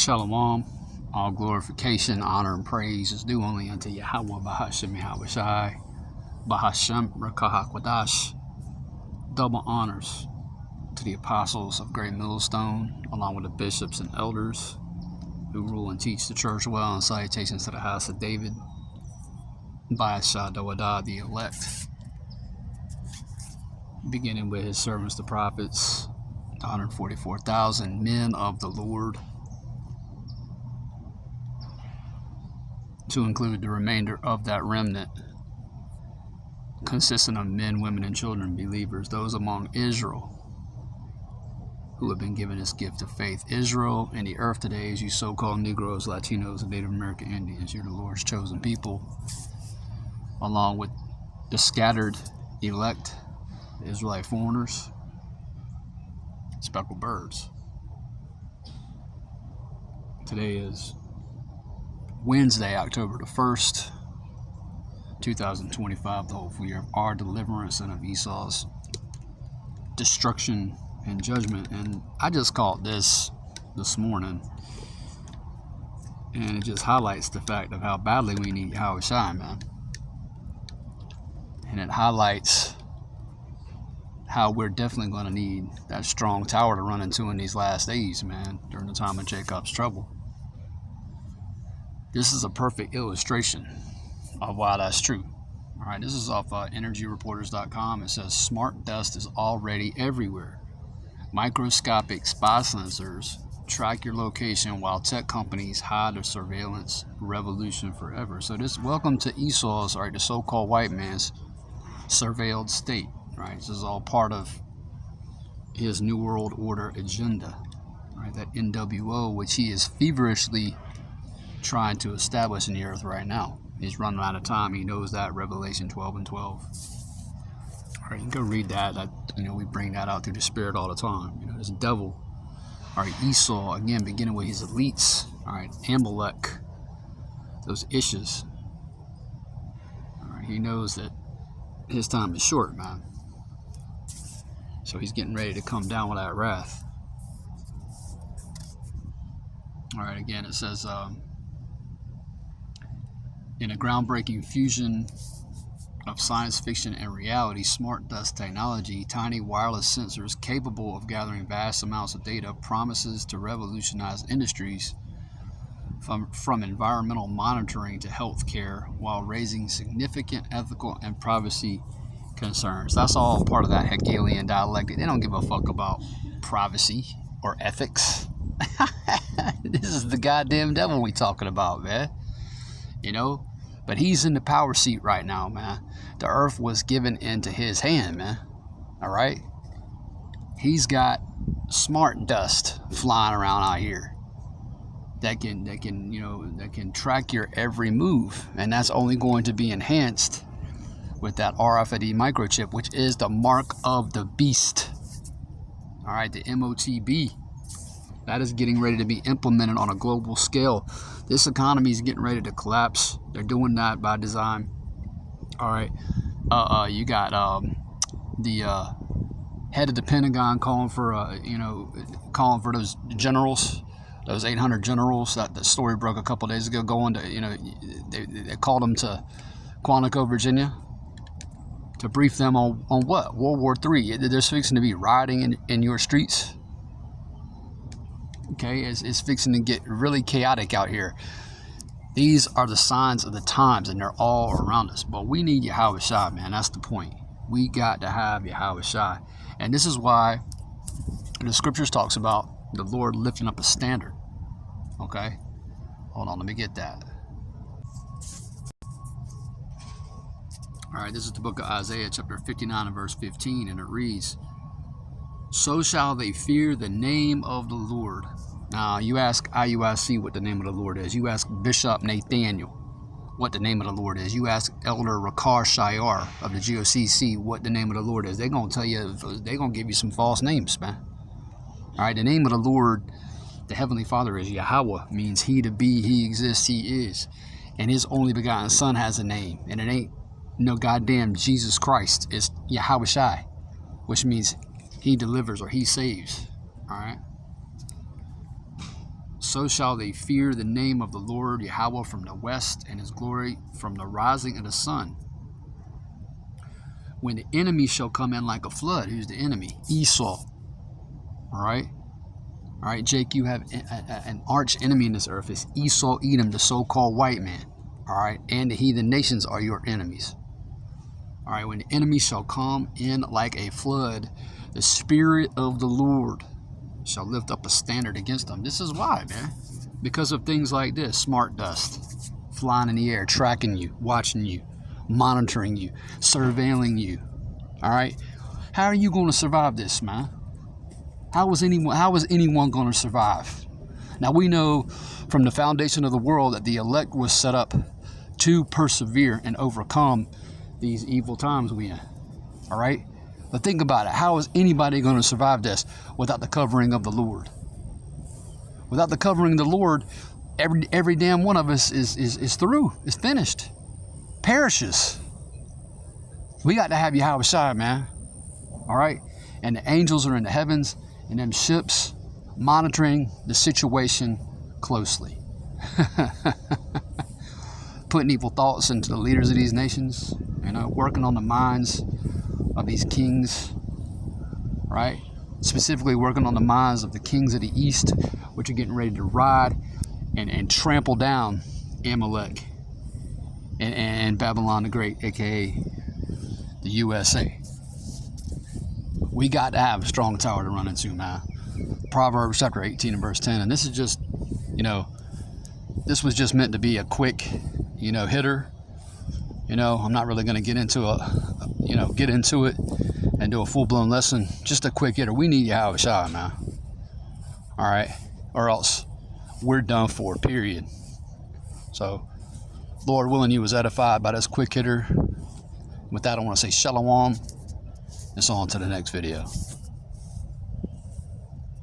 Shalom. All glorification, honor, and praise is due only unto YAHAWASHI, Bahashem Rakahakwadash. Double honors to the apostles of Great Millstone, along with the bishops and elders who rule and teach the church well, and salutations to the house of David, by Shadawadah, the elect, beginning with his servants, the prophets, the 144,000 men of the Lord, to include the remainder of that remnant, consisting of men, women, and children, believers, those among Israel who have been given this gift of faith. Israel and the earth today is you so-called Negroes, Latinos, and Native American Indians. You're the Lord's chosen people, along with the scattered elect, the Israelite foreigners, speckled birds. Today is Wednesday, October the 1st, 2025, the hopeful year of our deliverance and of Esau's destruction and judgment. And I just caught this morning, and it just highlights the fact of how badly we need YAHAWASHI, man. And it highlights how we're definitely going to need that strong tower to run into in these last days, man, during the time of Jacob's trouble. This is a perfect illustration of why that's true. All right, this is off energyreporters.com. It says smart dust is already everywhere. Microscopic spy sensors track your location while tech companies hide a surveillance revolution forever. So this, welcome to Esau's, right, the so-called white man's surveilled state, right? This is all part of his New World Order agenda, right? That NWO, which he is feverishly trying to establish in the earth right now. He's running out of time. He knows that. Revelation 12:12. All right, you can go read that. We bring that out through the Spirit all the time. This devil. All right, Esau, again, beginning with his elites. All right, Amalek, those issues. All right, he knows that his time is short, man. So he's getting ready to come down with that wrath. All right, again, it says, in a groundbreaking fusion of science fiction and reality, smart dust technology, tiny wireless sensors capable of gathering vast amounts of data, promises to revolutionize industries from environmental monitoring to healthcare, while raising significant ethical and privacy concerns. That's all part of that Hegelian dialectic. They don't give a fuck about privacy or ethics. This is the goddamn devil we talking about, man. But he's in the power seat right now, man. The earth was given into his hand, man. All right? He's got smart dust flying around out here that can track your every move, and that's only going to be enhanced with that RFID microchip, which is the mark of the beast. All right, the MOTB. That is getting ready to be implemented on a global scale. This economy is getting ready to collapse. They're doing that by design. All right. You got the head of the Pentagon calling for those generals, those 800 generals that the story broke a couple days ago, going to, they called them to Quantico, Virginia, to brief them on what? World War III. There's fixing to be rioting in your streets. Okay, it's fixing to get really chaotic out here. These are the signs of the times, and they're all around us. But we need YAHAWASHI, man. That's the point. We got to have YAHAWASHI. And this is why the scriptures talks about the Lord lifting up a standard. Okay? Hold on, let me get that. All right, this is the book of Isaiah, chapter 59 and verse 15, and it reads, "So shall they fear the name of the Lord." Now, you ask IUIC what the name of the Lord is. You ask Bishop Nathaniel what the name of the Lord is. You ask Elder Rakar Shayar of the GOCC what the name of the Lord is. They're going to tell you, they're going to give you some false names, man. All right, the name of the Lord, the Heavenly Father, is Yahweh, means He to be, He exists, He is. And His only begotten Son has a name, and it ain't no goddamn Jesus Christ. It's YAHAWASHI, which means He delivers or He saves. All right. So shall they fear the name of the Lord Yahweh from the west, and his glory from the rising of the sun. When the enemy shall come in like a flood. Who's the enemy? Esau. All right? All right, Jake, you have an arch enemy in this earth. It's Esau, Edom, the so-called white man. All right? And the heathen nations are your enemies. All right? When the enemy shall come in like a flood, the Spirit of the Lord shall lift up a standard against them. This is why, man. Because of things like this. Smart dust. Flying in the air, tracking you, watching you, monitoring you, surveilling you. All right? How are you going to survive this, man? How is anyone going to survive? Now, we know from the foundation of the world that the elect was set up to persevere and overcome these evil times we in. All right? But think about it. How is anybody going to survive this without the covering of the Lord? Without the covering of the Lord, every damn one of us is through. It's finished. Perishes. We got to have YAHAWASHI, man. All right? And the angels are in the heavens in them ships monitoring the situation closely. Putting evil thoughts into the leaders of these nations, you know, working on the minds of these kings, right? Specifically working on the minds of the kings of the east, which are getting ready to ride and trample down Amalek and Babylon the Great, aka the USA. We got to have a strong tower to run into, man. Proverbs chapter 18 and verse 10. And this is just, you know, this was just meant to be a quick, you know, hitter. You know, I'm not really going to get into it and do a full-blown lesson. Just a quick hitter. We need YAHAWASHI, man. All right? Or else we're done for, period. So, Lord willing, you was edified by this quick hitter. With that, I want to say shalom. It's on to the next video.